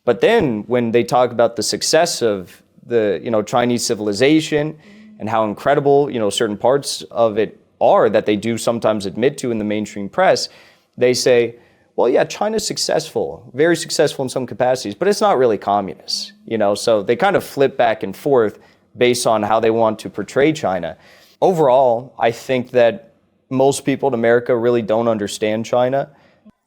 But then when they talk about the success of the, Chinese civilization and how incredible, certain parts of it are that they do sometimes admit to in the mainstream press, they say, well, yeah, China's successful, very successful in some capacities, but it's not really communist, So they kind of flip back and forth based on how they want to portray China. Overall, I think that most people in America really don't understand China.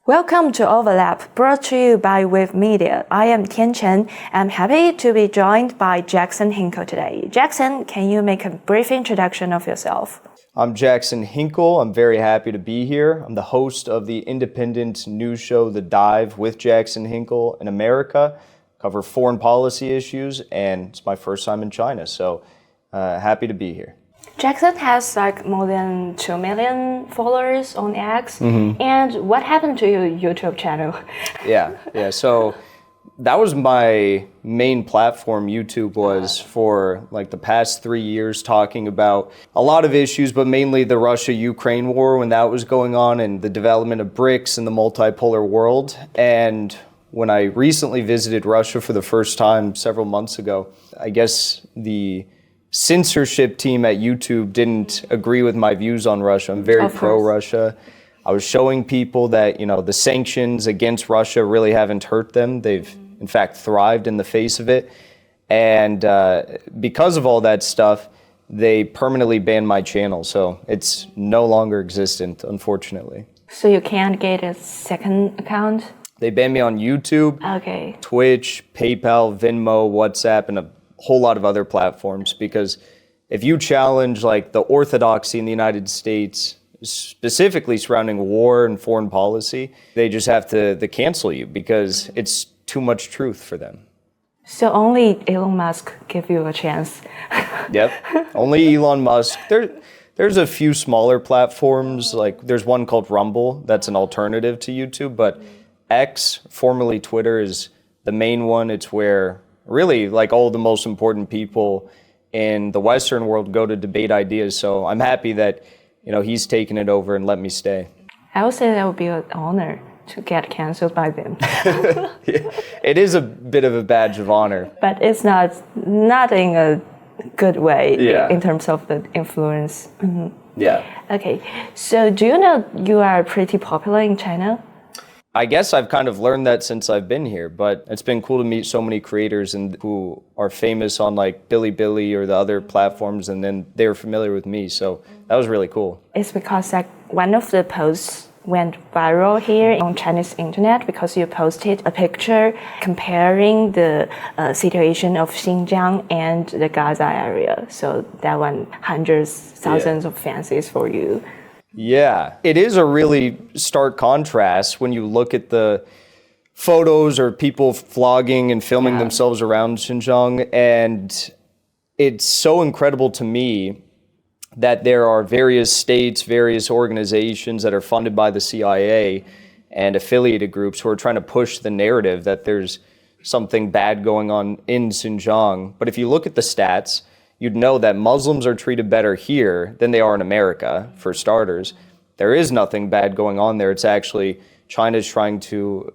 Welcome to Overlap, brought to you by Wave Media. I am Tian Chen. I'm happy to be joined by Jackson Hinkle today. Jackson, can you make a brief introduction of yourself? I'm Jackson Hinkle. I'm very happy to be here. I'm the host of the independent news show, The Dive with Jackson Hinkle in America. Cover foreign policy issues, and it's my first time in China, so happy to be here. Jackson has more than 2 million followers on X. And what happened to your YouTube channel? Yeah. So that was my main platform. YouTube was for the past 3 years, talking about a lot of issues, but mainly the Russia-Ukraine war when that was going on and the development of BRICS and the multipolar world. And when I recently visited Russia for the first time several months ago, I guess the censorship team at YouTube didn't agree with my views on Russia. I'm very pro-Russia. I was showing people that, the sanctions against Russia really haven't hurt them. They've, in fact, thrived in the face of it. And because of all that stuff, they permanently banned my channel. So it's no longer existent, unfortunately. So you can't get a second account? They banned me on YouTube, Twitch, PayPal, Venmo, WhatsApp, and a whole lot of other platforms, because if you challenge the orthodoxy in the United States, specifically surrounding war and foreign policy, they just have to cancel you because it's too much truth for them. So only Elon Musk give you a chance. Yep, only Elon Musk. There's a few smaller platforms, there's one called Rumble that's an alternative to YouTube, but X, formerly Twitter, is the main one. It's where really all the most important people in the Western world go to debate ideas. So I'm happy that, he's taken it over and let me stay. I would say that would be an honor to get canceled by them. It is a bit of a badge of honor. But it's not in a good way in terms of the influence. Yeah. Okay, so do you know you are pretty popular in China? I guess I've kind of learned that since I've been here, but it's been cool to meet so many creators who are famous on Bilibili or the other platforms, and then they were familiar with me, so that was really cool. It's because one of the posts went viral here on Chinese internet because you posted a picture comparing the situation of Xinjiang and the Gaza area. So that won hundreds, thousands of fans for you. Yeah, it is a really stark contrast when you look at the photos or people vlogging and filming themselves around Xinjiang. And it's so incredible to me that there are various states, various organizations that are funded by the CIA and affiliated groups who are trying to push the narrative that there's something bad going on in Xinjiang. But if you look at the stats, you'd know that Muslims are treated better here than they are in America, for starters. There is nothing bad going on there. It's actually China's trying to,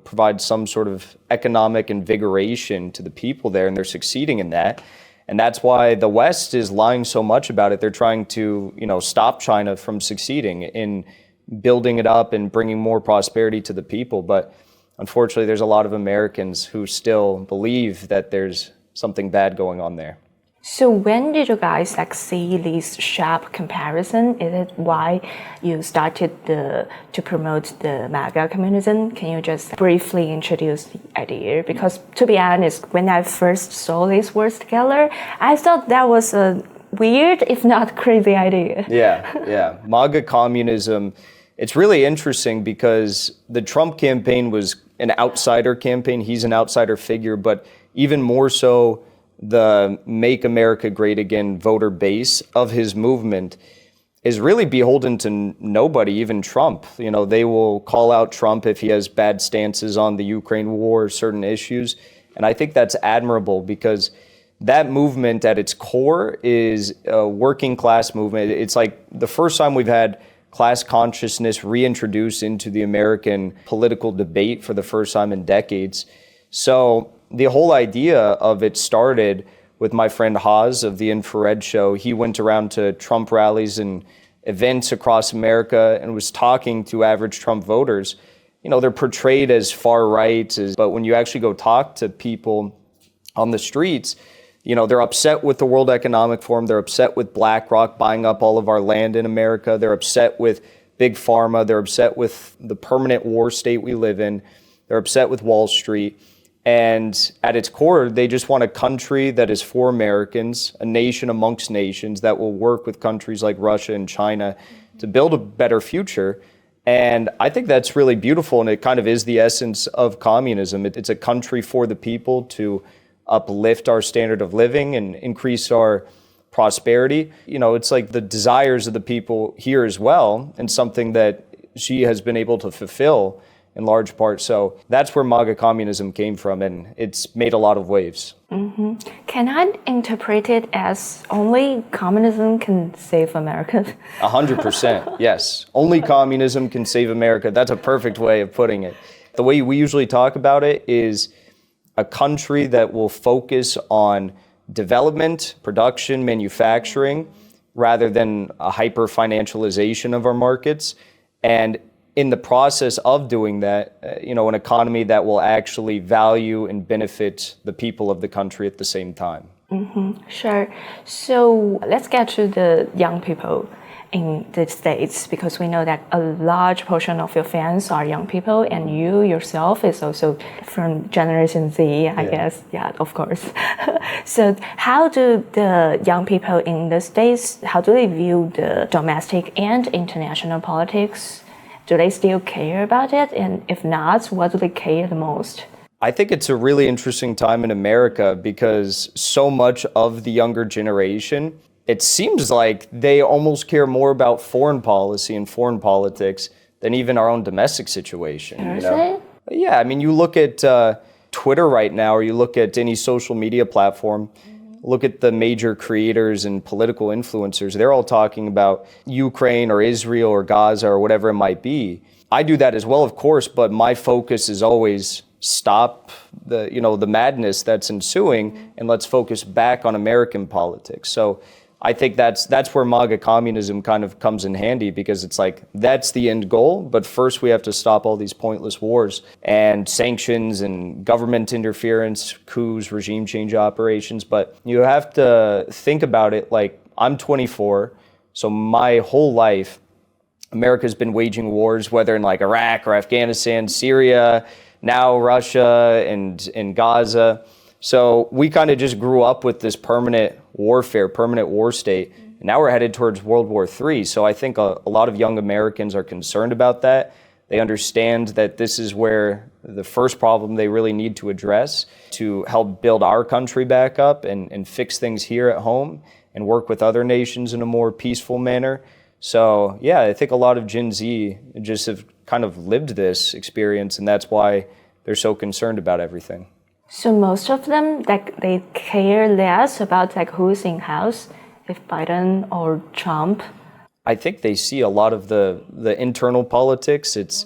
provide some sort of economic invigoration to the people there, and they're succeeding in that. And that's why the West is lying so much about it. They're trying to, stop China from succeeding in building it up and bringing more prosperity to the people. But unfortunately, there's a lot of Americans who still believe that there's something bad going on there. So when did you guys see this sharp comparison? Is it why you started to promote the MAGA communism? Can you just briefly introduce the idea? Because to be honest, when I first saw these words together, I thought that was a weird, if not crazy idea. Yeah. MAGA communism, it's really interesting because the Trump campaign was an outsider campaign. He's an outsider figure, but even more so, the Make America Great Again voter base of his movement is really beholden to nobody, even Trump. They will call out Trump if he has bad stances on the Ukraine war or certain issues. And I think that's admirable because that movement at its core is a working class movement. It's the first time we've had class consciousness reintroduced into the American political debate for the first time in decades. So the whole idea of it started with my friend Haas of the Infrared Show. He went around to Trump rallies and events across America and was talking to average Trump voters. You know, they're portrayed as far right, but when you actually go talk to people on the streets, you know, they're upset with the World Economic Forum. They're upset with BlackRock buying up all of our land in America. They're upset with Big Pharma. They're upset with the permanent war state we live in. They're upset with Wall Street. And at its core, they just want a country that is for Americans, a nation amongst nations that will work with countries like Russia and China to build a better future. And I think that's really beautiful, and it kind of is the essence of communism. It's a country for the people to uplift our standard of living and increase our prosperity. You know, it's like the desires of the people here as well, and something that Xi has been able to fulfill in large part. So that's where MAGA communism came from, and it's made a lot of waves. Mm-hmm. Can I interpret it as only communism can save America? 100%, yes. Only communism can save America. That's a perfect way of putting it. The way we usually talk about it is a country that will focus on development, production, manufacturing, rather than a hyper-financialization of our markets. And in the process of doing that, you know, an economy that will actually value and benefit the people of the country at the same time. Mm-hmm. Sure. So let's get to the young people in the States, because we know that a large portion of your fans are young people, and you yourself is also from Generation Z, I guess. Yeah, of course. So how do the young people in the States, how do they view the domestic and international politics? Do they still care about it? And if not, what do they care the most? I think it's a really interesting time in America because so much of the younger generation, it seems like they almost care more about foreign policy and foreign politics than even our own domestic situation. Seriously? Yeah, I mean, you look at Twitter right now, or you look at any social media platform, look at the major creators and political influencers. They're all talking about Ukraine or Israel or Gaza or whatever it might be. I do that as well, of course, but my focus is always stop the madness that's ensuing, and let's focus back on American politics. So I think that's where MAGA communism kind of comes in handy, because it's like that's the end goal, but first we have to stop all these pointless wars and sanctions and government interference, coups, regime change operations. But you have to think about it like I'm 24, so my whole life America's been waging wars, whether in like Iraq or Afghanistan, Syria, now Russia and Gaza. So we kind of just grew up with this permanent warfare, permanent war state. And now we're headed towards World War III. So I think a lot of young Americans are concerned about that. They understand that this is where the first problem they really need to address to help build our country back up and fix things here at home and work with other nations in a more peaceful manner. So yeah, I think a lot of Gen Z just have kind of lived this experience, and that's why they're so concerned about everything. So most of them, like, they care less about like who's in house, if Biden or Trump. I think they see a lot of the internal politics. It's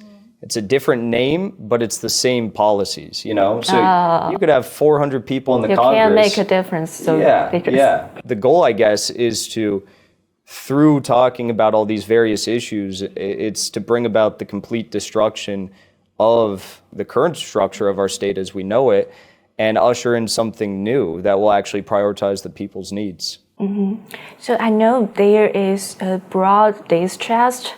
a different name, but it's the same policies, you know? So you could have 400 people in the Congress. You can't make a difference. So yeah. The goal, I guess, is to, through talking about all these various issues, it's to bring about the complete destruction of the current structure of our state as we know it, and usher in something new that will actually prioritize the people's needs. Mm-hmm. So I know there is a broad distrust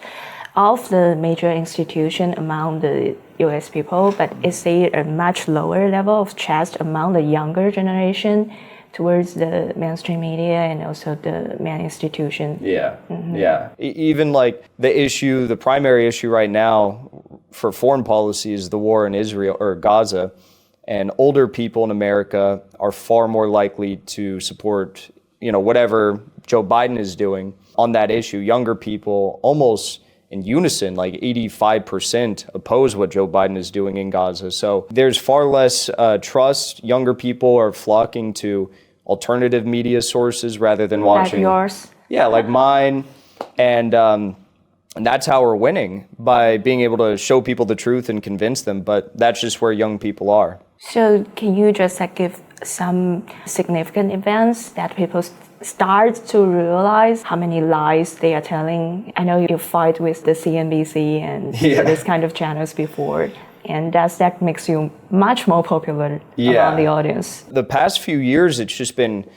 of the major institution among the US people, but is there a much lower level of trust among the younger generation towards the mainstream media and also the main institution? Yeah, yeah. Even like the primary issue right now for foreign policy is the war in Israel or Gaza. And older people in America are far more likely to support, whatever Joe Biden is doing on that issue. Younger people, almost in unison, like 85% oppose what Joe Biden is doing in Gaza. So there's far less trust. Younger people are flocking to alternative media sources rather than watching. Like yours. Yeah, like mine. And that's how we're winning, by being able to show people the truth and convince them. But that's just where young people are. So can you just give some significant events that people start to realize how many lies they are telling? I know you fight with the CNBC and this kind of channels before. And that makes you much more popular among the audience. The past few years, it's just been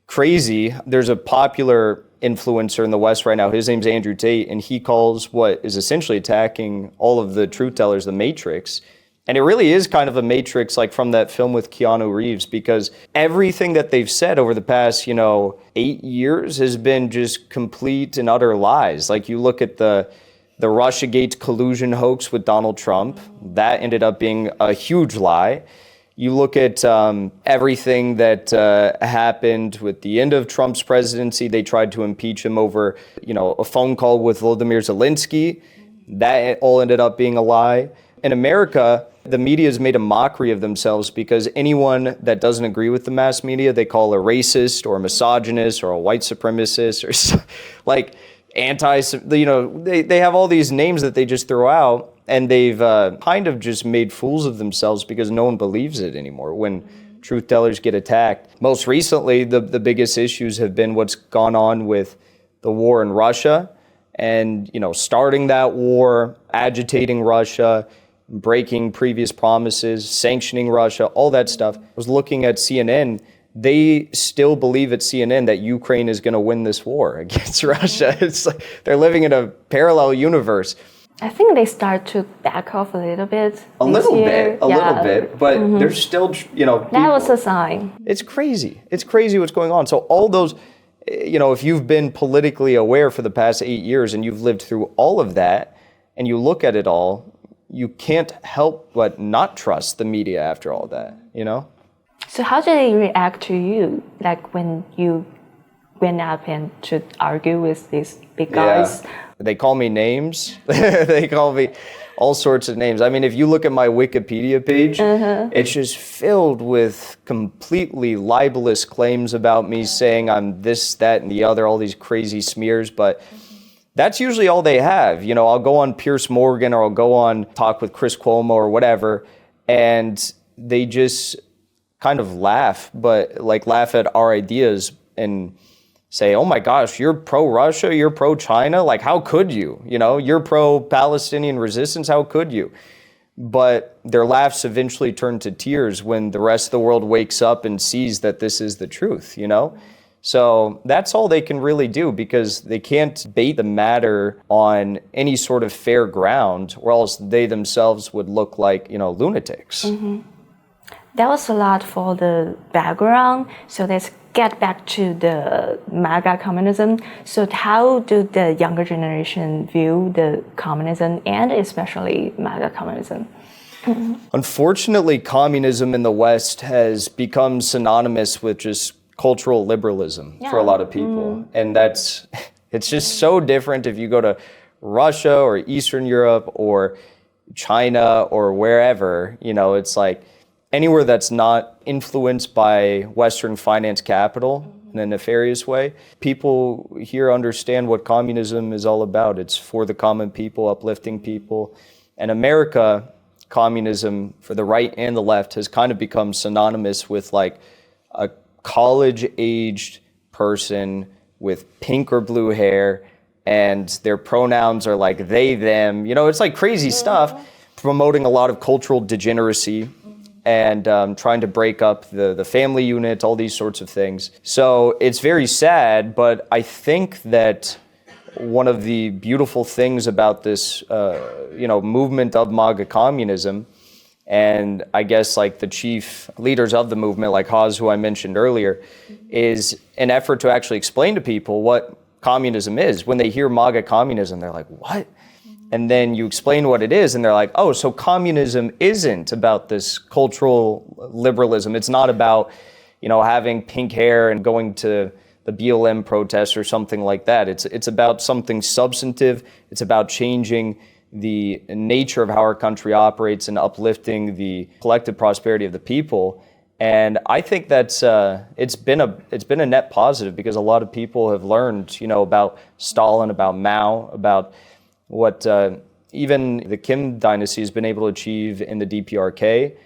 crazy. There's a popular influencer in the West right now. His name's Andrew Tate, and he calls what is essentially attacking all of the truth tellers the Matrix. And it really is kind of a Matrix, like from that film with Keanu Reeves, because everything that they've said over the past, 8 years has been just complete and utter lies. Like you look at the Russiagate collusion hoax with Donald Trump, that ended up being a huge lie. You look at everything that happened with the end of Trump's presidency. They tried to impeach him over, a phone call with Volodymyr Zelensky. That all ended up being a lie. In America, the media has made a mockery of themselves because anyone that doesn't agree with the mass media, they call a racist or a misogynist or a white supremacist or like they have all these names that they just throw out, and they've kind of just made fools of themselves because no one believes it anymore when truth tellers get attacked. Most recently, the biggest issues have been what's gone on with the war in Russia and, starting that war, agitating Russia, breaking previous promises, sanctioning Russia, all that stuff. I was looking at CNN. They still believe at CNN that Ukraine is going to win this war against Russia. It's like they're living in a parallel universe. I think they start to back off a little bit. A little bit, but there's still, people. That was a sign. It's crazy. It's crazy what's going on. So all those, if you've been politically aware for the past 8 years and you've lived through all of that and you look at it all, you can't help but not trust the media after all that, So how do they react to you? Like when you went up and to argue with these big guys? Yeah. They call me names. They call me all sorts of names. I mean, if you look at my Wikipedia page, it's just filled with completely libelous claims about me saying I'm this, that, and the other, all these crazy smears. But that's usually all they have. I'll go on Piers Morgan or I'll go on talk with Chris Cuomo or whatever, and they just kind of laugh, but laugh at our ideas and say, oh my gosh, you're pro-Russia, you're pro-China, how could you? You're pro-Palestinian resistance, how could you? But their laughs eventually turn to tears when the rest of the world wakes up and sees that this is the truth, So that's all they can really do because they can't bait the matter on any sort of fair ground or else they themselves would look like, lunatics. Mm-hmm. That was a lot for the background. So let's get back to the MAGA communism. So how do the younger generation view the communism and especially MAGA communism? Mm-hmm. Unfortunately, communism in the West has become synonymous with just cultural liberalism for a lot of people. And it's just so different if you go to Russia or Eastern Europe or China or wherever, it's like anywhere that's not influenced by Western finance capital in a nefarious way. People here understand what communism is all about. It's for the common people, uplifting people. And America, communism for the right and the left has kind of become synonymous with a college-aged person with pink or blue hair, and their pronouns are they, them. It's crazy stuff, promoting a lot of cultural degeneracy and trying to break up the family unit, all these sorts of things. So it's very sad, but I think that one of the beautiful things about this, movement of MAGA communism, and I guess the chief leaders of the movement, like Haas, who I mentioned earlier, is an effort to actually explain to people what communism is. When they hear MAGA communism, they're like, what? And then you explain what it is, and they're like, oh, so communism isn't about this cultural liberalism. It's not about, having pink hair and going to the BLM protests or something like that. It's about something substantive. It's about changing the nature of how our country operates and uplifting the collective prosperity of the people. And I think that's it's been a net positive because a lot of people have learned, about Stalin, about Mao, about what even the Kim dynasty has been able to achieve in the DPRK.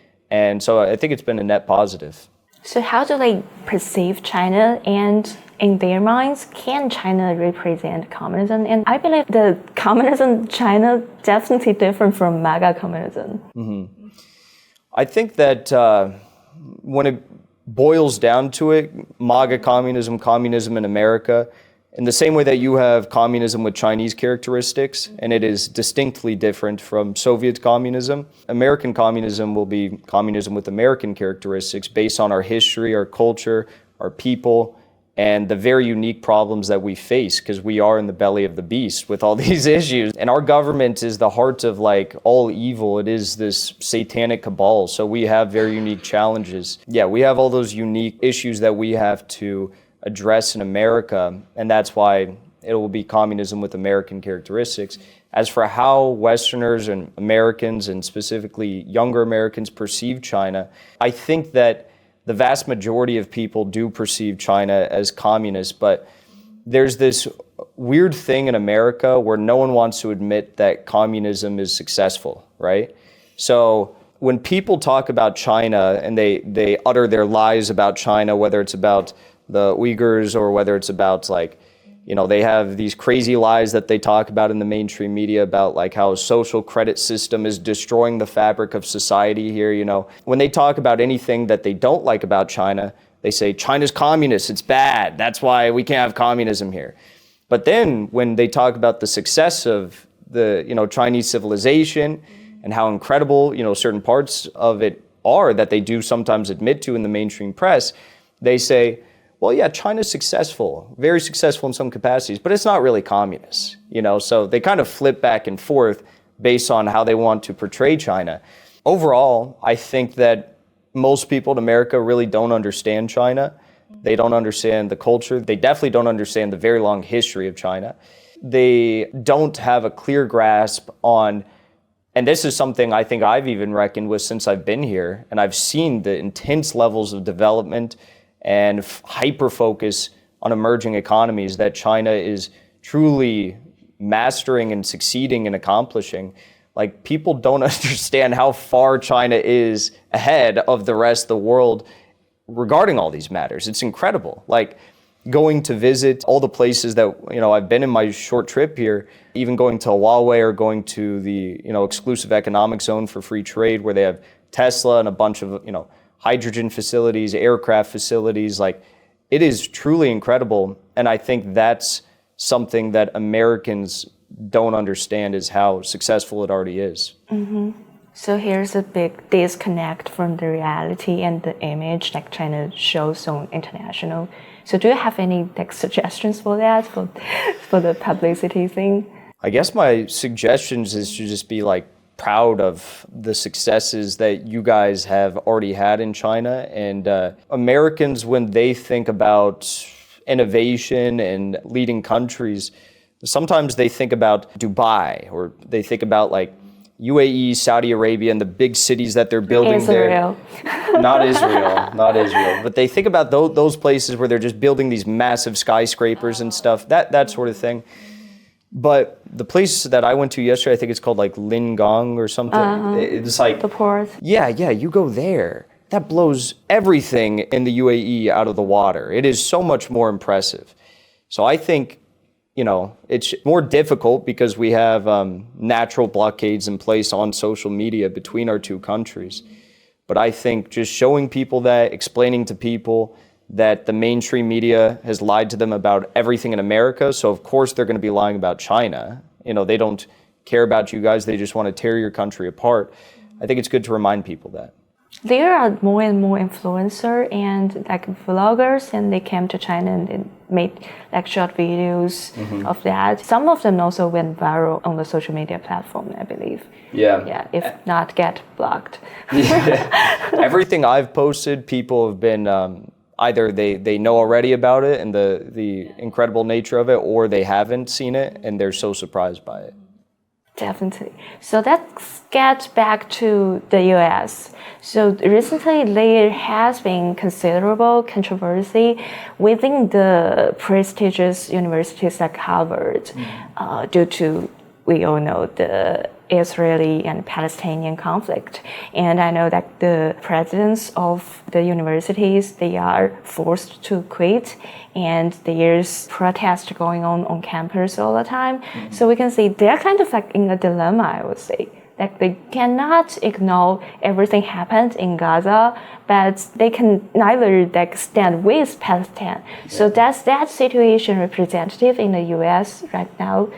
And so I think it's been a net positive. So how do they perceive China, and in their minds, can China represent communism? And I believe the communism in China definitely different from MAGA communism. Mm-hmm. I think that when it boils down to it, MAGA communism, communism in America, in the same way that you have communism with Chinese characteristics, and it is distinctly different from Soviet communism, American communism will be communism with American characteristics based on our history, our culture, our people, and the very unique problems that we face, because we are in the belly of the beast with all these issues. And our government is the heart of like all evil. It is this satanic cabal. So we have very unique challenges. Yeah, we have all those unique issues that we have to address in America, and that's why it will be communism with American characteristics. As for how Westerners and Americans, and specifically younger Americans, perceive China, I think that the vast majority of people do perceive China as communist, but there's this weird thing in America where no one wants to admit that communism is successful, right? So when people talk about China and they utter their lies about China, whether it's about the Uyghurs or whether it's about like, you know, they have these crazy lies that they talk about in the mainstream media about like how a social credit system is destroying the fabric of society here, you know. When they talk about anything that they don't like about China, they say China's communist, it's bad, that's why we can't have communism here. But then when they talk about the success of the, you know, Chinese civilization and how incredible, you know, certain parts of it are that they do sometimes admit to in the mainstream press, they say, well, yeah, China's successful, very successful in some capacities, but it's not really communist, you know? So they kind of flip back and forth based on how they want to portray China. Overall, I think that most people in America really don't understand China. They don't understand the culture. They definitely don't understand the very long history of China. They don't have a clear grasp on, and this is something I think I've even reckoned with since I've been here, and I've seen the intense levels of development and hyper-focus on emerging economies that China is truly mastering and succeeding in accomplishing. Like, people don't understand how far China is ahead of the rest of the world regarding all these matters. It's incredible. Like, going to visit all the places that, you know, I've been in my short trip here, even going to Huawei or going to the, you know, exclusive economic zone for free trade where they have Tesla and a bunch of, you know, hydrogen facilities, aircraft facilities, like it is truly incredible. And I think that's something that Americans don't understand is how successful it already is. Mm-hmm. So here's a big disconnect from the reality and the image like China shows on international. So do you have any like suggestions for that, for the publicity thing? I guess my suggestions is to just be like proud of the successes that you guys have already had in China. And Americans, when they think about innovation and leading countries, sometimes they think about Dubai, or they think about like UAE, Saudi Arabia, and the big cities that they're building Israel. there. Not Israel. But they think about those places where they're just building these massive skyscrapers and stuff, that sort of thing. But the place that I went to yesterday, I think it's called like Lingang or something. It's like the port. Yeah, you go there. That blows everything in the UAE out of the water. It is so much more impressive. So I think, you know, it's more difficult because we have natural blockades in place on social media between our two countries. But I think just showing people that, explaining to people that the mainstream media has lied to them about everything in America, so of course they're going to be lying about China. You know, they don't care about you guys, they just want to tear your country apart. I think it's good to remind people that. There are more and more influencers and like vloggers, and they came to China and they made like short videos of that. Some of them also went viral on the social media platform, I believe. Yeah, if not get blocked. Everything I've posted, people have been either they know already about it and the incredible nature of it, or they haven't seen it and they're so surprised by it. Definitely. So let's get back to the US. So recently there has been considerable controversy within the prestigious universities like Harvard due to, we all know, the Israeli and Palestinian conflict. And I know that the presidents of the universities, they are forced to quit, and there's protest going on campus all the time. So we can see they're kind of like in a dilemma, I would say. Like they cannot ignore everything happened in Gaza, but they can neither like stand with Palestine. So does that situation representative in the US right now,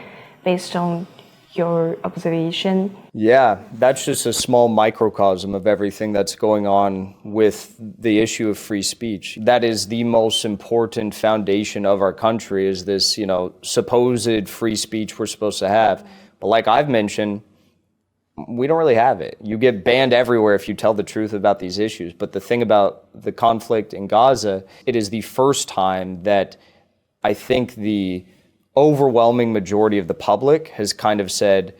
based on your observation? Yeah, that's just a small microcosm of everything that's going on with the issue of free speech. That is the most important foundation of our country, is this, supposed free speech we're supposed to have. But like I've mentioned, we don't really have it. You get banned everywhere if you tell the truth about these issues. But the thing about the conflict in Gaza, it is the first time that I think the overwhelming majority of the public has kind of said,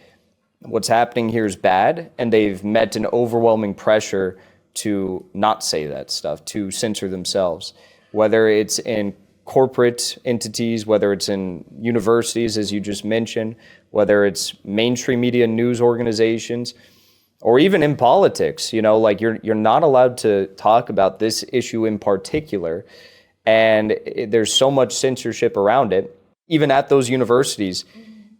what's happening here is bad, and they've met an overwhelming pressure to not say that stuff, to censor themselves, whether it's in corporate entities, whether it's in universities, as you just mentioned, whether it's mainstream media news organizations, or even in politics. Like you're not allowed to talk about this issue in particular, and there's so much censorship around it. Even at those universities,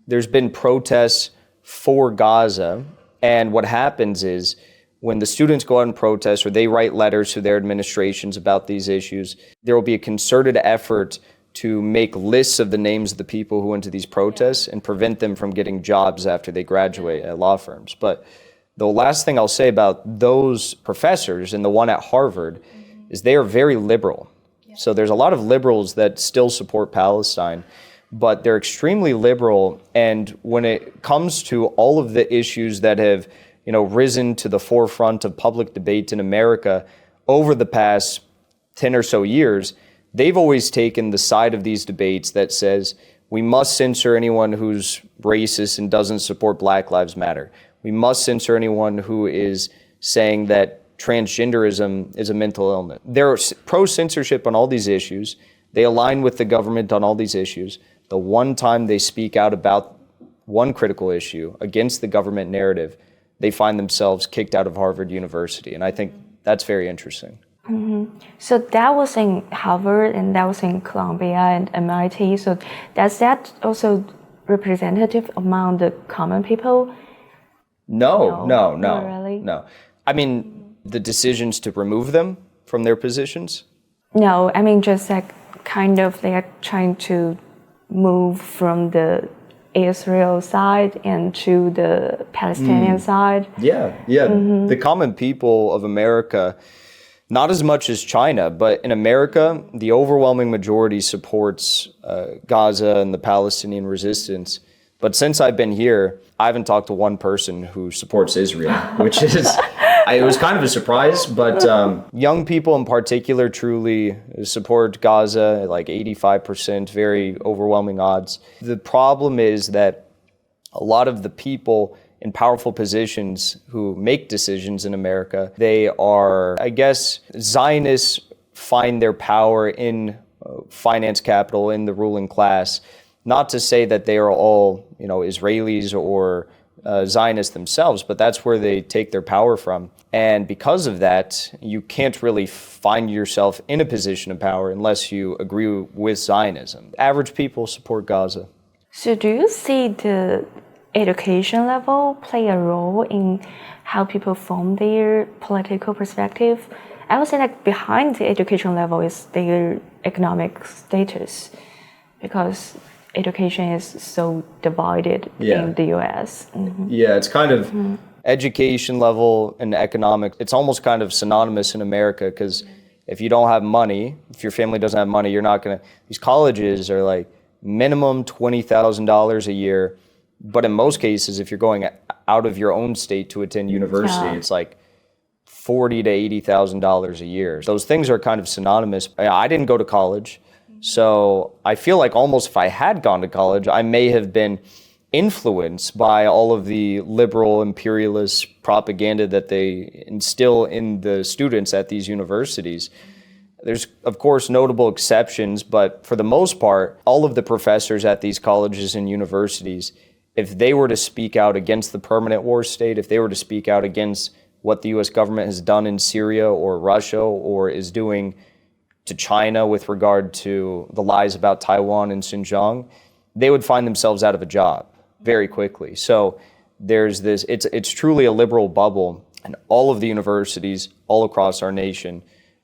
there's been protests for Gaza, and what happens is when the students go out and protest, or they write letters to their administrations about these issues, there will be a concerted effort to make lists of the names of the people who went to these protests and prevent them from getting jobs after they graduate at law firms. But the last thing I'll say about those professors and the one at Harvard is they are very liberal. So there's a lot of liberals that still support Palestine, but they're extremely liberal. And when it comes to all of the issues that have risen to the forefront of public debate in America over the past 10 or so years, they've always taken the side of these debates that says we must censor anyone who's racist and doesn't support Black Lives Matter. We must censor anyone who is saying that transgenderism is a mental illness. They're pro-censorship on all these issues. They align with the government on all these issues. The one time they speak out about one critical issue against the government narrative, they find themselves kicked out of Harvard University. And I think that's very interesting. Mm-hmm. So that was in Harvard, and that was in Columbia and MIT. So does that also representative among the common people? No. Not really? No. I mean, the decisions to remove them from their positions? No, I mean just like kind of they are trying to move from the Israel side and to the Palestinian side. Yeah. Mm-hmm. The common people of America, not as much as China, but in America, the overwhelming majority supports Gaza and the Palestinian resistance. But since I've been here, I haven't talked to one person who supports Israel, which is, it was kind of a surprise, but young people in particular truly support Gaza, like 85%, very overwhelming odds. The problem is that a lot of the people in powerful positions who make decisions in America, they are, I guess, Zionists find their power in finance capital, in the ruling class. Not to say that they are all, Israelis or Zionists themselves, but that's where they take their power from. And because of that, you can't really find yourself in a position of power unless you agree with Zionism. Average people support Gaza. So do you see the education level play a role in how people form their political perspective? I would say like behind the education level is their economic status, because education is so divided in the US. Mm-hmm. Yeah, it's kind of education level and economic. It's almost kind of synonymous in America, because if you don't have money, if your family doesn't have money, you're not going to, these colleges are like minimum $20,000 a year. But in most cases, if you're going out of your own state to attend university, it's like $40,000 to $80,000 a year. Those things are kind of synonymous. I didn't go to college. So I feel like almost if I had gone to college, I may have been influenced by all of the liberal imperialist propaganda that they instill in the students at these universities. There's, of course, notable exceptions, but for the most part, all of the professors at these colleges and universities, if they were to speak out against the permanent war state, if they were to speak out against what the US government has done in Syria or Russia or is doing to China with regard to the lies about Taiwan and Xinjiang, they would find themselves out of a job very quickly. So there's this, it's truly a liberal bubble in all of the universities all across our nation.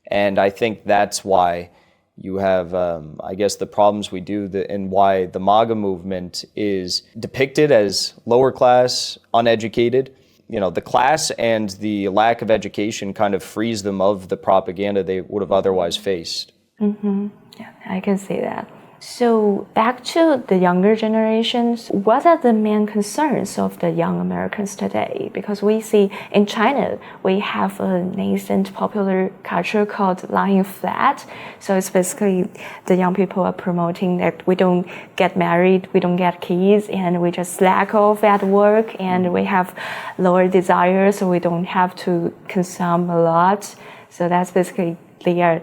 And I think that's why you have, I guess, the problems we do and why the MAGA movement is depicted as lower class, uneducated. You know, the class and the lack of education kind of frees them of the propaganda they would have otherwise faced. Mm-hmm. Yeah, I can see that. So back to the younger generations, what are the main concerns of the young Americans today? Because we see in China, we have a nascent popular culture called lying flat. So it's basically the young people are promoting that we don't get married, we don't get kids, and we just slack off at work, and we have lower desires, so we don't have to consume a lot. So that's basically they are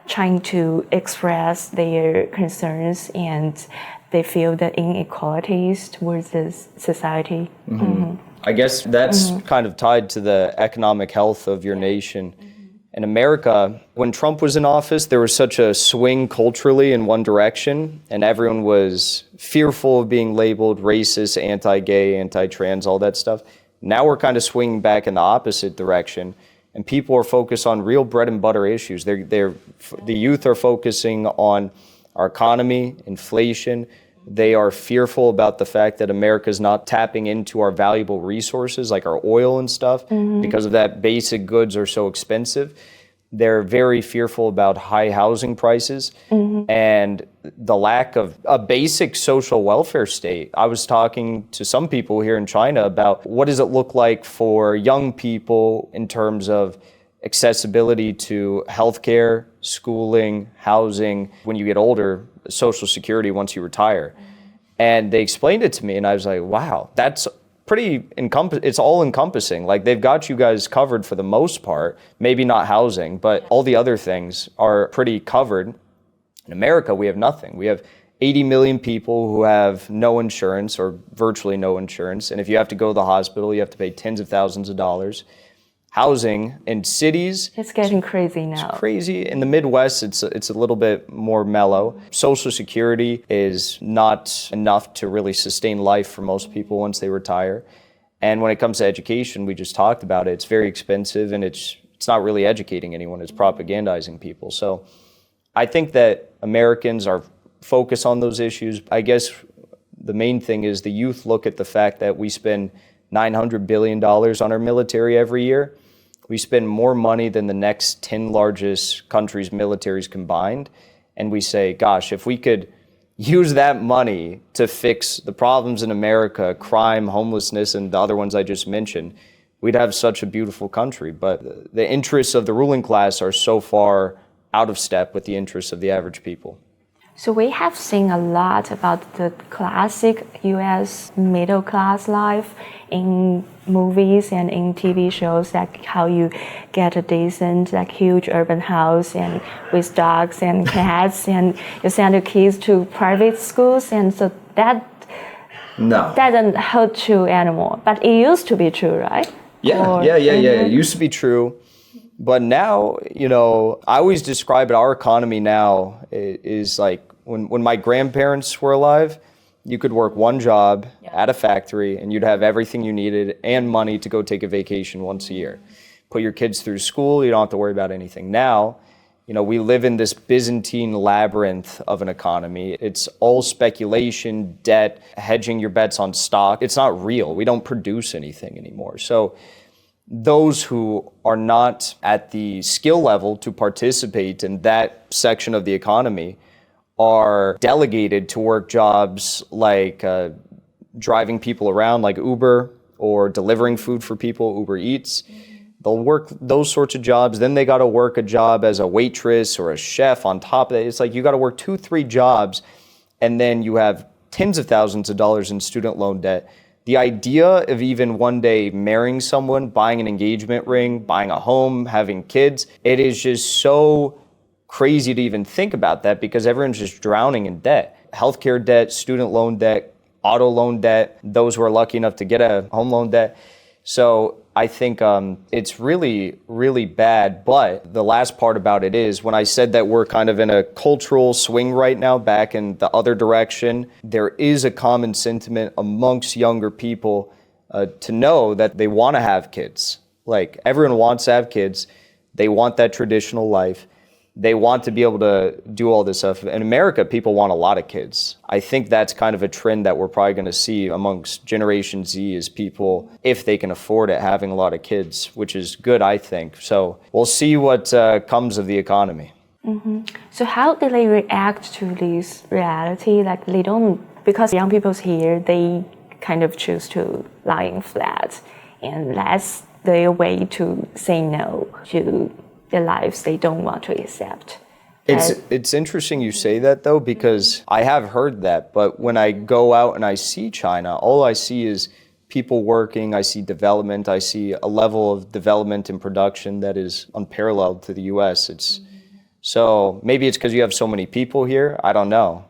trying to express their concerns, and they feel the inequalities towards this society. Mm-hmm. Mm-hmm. I guess that's kind of tied to the economic health of your nation. In America, when Trump was in office, there was such a swing culturally in one direction, and everyone was fearful of being labeled racist, anti-gay, anti-trans, all that stuff. Now we're kind of swinging back in the opposite direction. And people are focused on real bread and butter issues. The youth are focusing on our economy, inflation. They are fearful about the fact that America's not tapping into our valuable resources like our oil and stuff. Because of that, basic goods are so expensive. They're very fearful about high housing prices and the lack of a basic social welfare state. I was talking to some people here in China about what does it look like for young people in terms of accessibility to healthcare, schooling, housing, when you get older, Social Security once you retire. And they explained it to me and I was like, wow, that's pretty it's all encompassing. Like they've got you guys covered for the most part, maybe not housing, but all the other things are pretty covered. In America, we have nothing. We have 80 million people who have no insurance or virtually no insurance. And if you have to go to the hospital, you have to pay tens of thousands of dollars. Housing in cities, it's getting crazy now. It's crazy. In the Midwest, it's a little bit more mellow. Social Security is not enough to really sustain life for most people once they retire. And when it comes to education, we just talked about it. It's very expensive, and it's not really educating anyone. It's propagandizing people. So I think that Americans are focused on those issues. I guess the main thing is the youth look at the fact that we spend $900 billion on our military every year. We spend more money than the next 10 largest countries' militaries combined. And we say, gosh, if we could use that money to fix the problems in America, crime, homelessness, and the other ones I just mentioned, we'd have such a beautiful country. But the interests of the ruling class are so far out of step with the interests of the average people. So we have seen a lot about the classic US middle class life in movies and in TV shows, like how you get a decent, like huge urban house and with dogs and cats and you send your kids to private schools, and so that doesn't hold true anymore. But it used to be true, right? Yeah. It used to be true. But now, you know, I always describe it, our economy now is like when my grandparents were alive, you could work one job at a factory and you'd have everything you needed and money to go take a vacation once a year. Put your kids through school, you don't have to worry about anything. Now, you know, we live in this Byzantine labyrinth of an economy. It's all speculation, debt, hedging your bets on stock. It's not real. We don't produce anything anymore. So those who are not at the skill level to participate in that section of the economy are delegated to work jobs like driving people around like Uber or delivering food for people, Uber Eats. They'll work those sorts of jobs. Then they got to work a job as a waitress or a chef on top of it. It's like you got to work 2-3 jobs, and then you have tens of thousands of dollars in student loan debt. The idea of even one day marrying someone, buying an engagement ring, buying a home, having kids, it is just so crazy to even think about that because everyone's just drowning in debt. Healthcare debt, student loan debt, auto loan debt, those who are lucky enough to get a home loan debt. So I think it's really, really bad. But the last part about it is when I said that we're kind of in a cultural swing right now back in the other direction, there is a common sentiment amongst younger people to know that they want to have kids. Like everyone wants to have kids. They want that traditional life. They want to be able to do all this stuff. In America, people want a lot of kids. I think that's kind of a trend that we're probably going to see amongst Generation Z is people, if they can afford it, having a lot of kids, which is good, I think. So we'll see what comes of the economy. Mm-hmm. So how do they react to this reality? Like they don't, because young people here, they kind of choose to lying flat, and that's their way to say no to the lives they don't want to accept. It's interesting you say that though, because I have heard that, but when I go out and I see China, all I see is people working, I see development, I see a level of development and production that is unparalleled to the US. So maybe it's because you have so many people here, I don't know.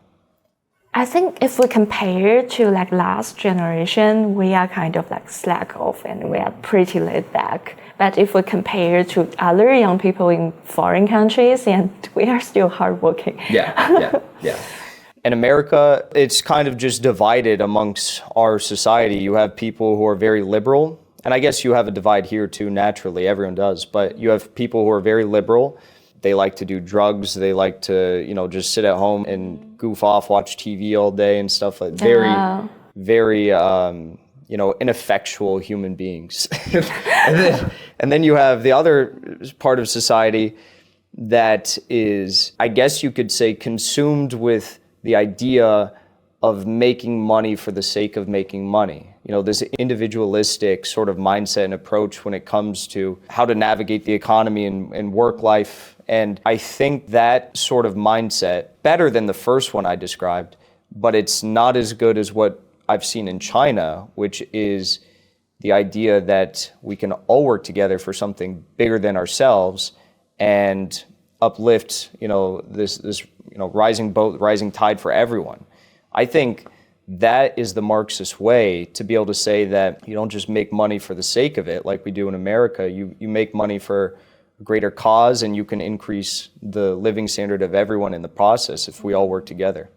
I think if we compare to like last generation, we are kind of like slack off and we are pretty laid back. But if we compare to other young people in foreign countries, and we are still hardworking. Yeah. In America, it's kind of just divided amongst our society. You have people who are very liberal, and I guess you have a divide here too, naturally, everyone does, but you have people who are very liberal. They like to do drugs. They like to, just sit at home and goof off, watch TV all day and stuff like that. Very, ineffectual human beings. and then you have the other part of society that is, I guess you could say, consumed with the idea of making money for the sake of making money. This individualistic sort of mindset and approach when it comes to how to navigate the economy and work life. And I think that sort of mindset, better than the first one I described, but it's not as good as what I've seen in China, which is the idea that we can all work together for something bigger than ourselves and uplift, this rising boat, rising tide for everyone. I think that is the Marxist way to be able to say that you don't just make money for the sake of it like we do in America. You make money for a greater cause, and you can increase the living standard of everyone in the process if we all work together.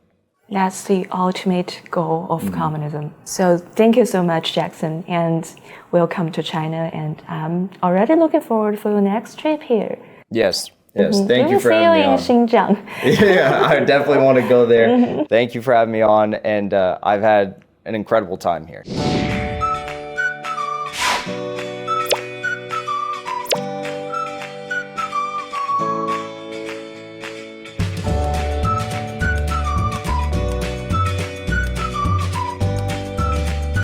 That's the ultimate goal of communism. So thank you so much, Jackson, and welcome to China. And I'm already looking forward for your next trip here. Yes. Thank you for having me on. See you in Xinjiang. Yeah, I definitely want to go there. Thank you for having me on, and I've had an incredible time here.